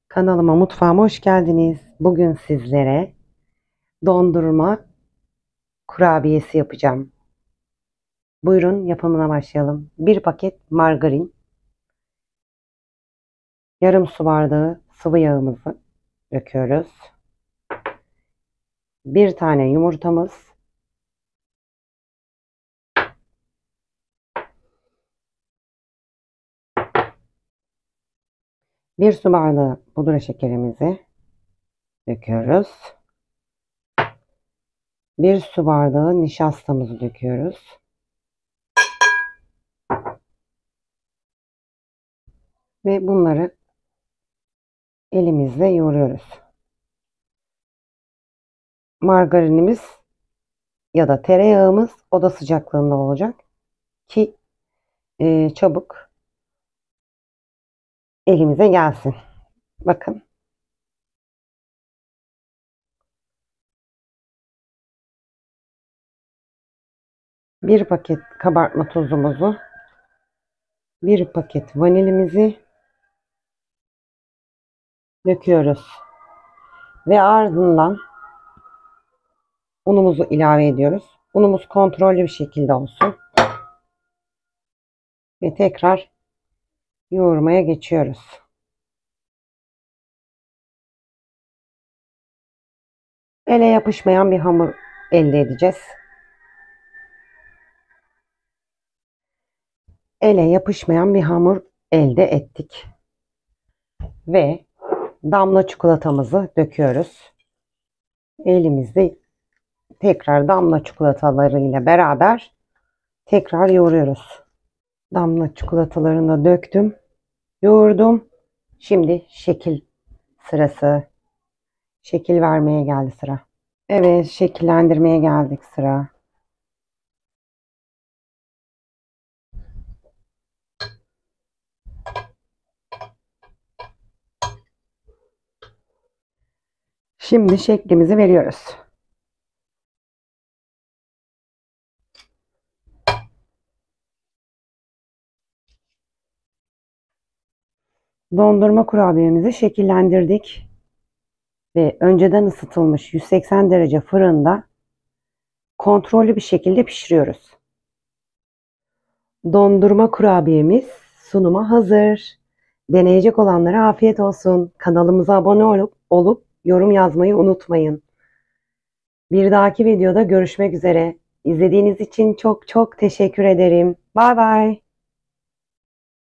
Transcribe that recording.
Kanalıma, mutfağıma hoş geldiniz. Bugün sizlere dondurma kurabiyesi yapacağım. Buyurun yapımına başlayalım. Bir paket margarin, yarım su bardağı sıvı yağımızı döküyoruz. Bir tane yumurtamız, bir su bardağı pudra şekerimizi döküyoruz. Bir su bardağı nişastamızı döküyoruz. Ve bunları elimizle yoğuruyoruz. Margarinimiz ya da tereyağımız oda sıcaklığında olacak ki çabuk elimize gelsin. Bakın. Bir paket kabartma tozumuzu, bir paket vanilimizi döküyoruz. Ve ardından unumuzu ilave ediyoruz. Unumuz kontrollü bir şekilde olsun. Ve tekrar yoğurmaya geçiyoruz. Ele yapışmayan bir hamur elde edeceğiz. Ele yapışmayan bir hamur elde ettik. Ve damla çikolatamızı döküyoruz. Elimizde tekrar damla çikolatalarıyla beraber tekrar yoğuruyoruz. Damla çikolatalarını da döktüm. Yoğurdum. Şimdi şekil sırası. Şekil vermeye geldi sıra. Evet, şekillendirmeye geldik sıra. Şimdi şeklimizi veriyoruz. Dondurma kurabiyemizi şekillendirdik. Ve önceden ısıtılmış 180 derece fırında kontrollü bir şekilde pişiriyoruz. Dondurma kurabiyemiz sunuma hazır. Deneyecek olanlara afiyet olsun. Kanalımıza abone olup yorum yazmayı unutmayın. Bir dahaki videoda görüşmek üzere. İzlediğiniz için çok çok teşekkür ederim. Bay bay.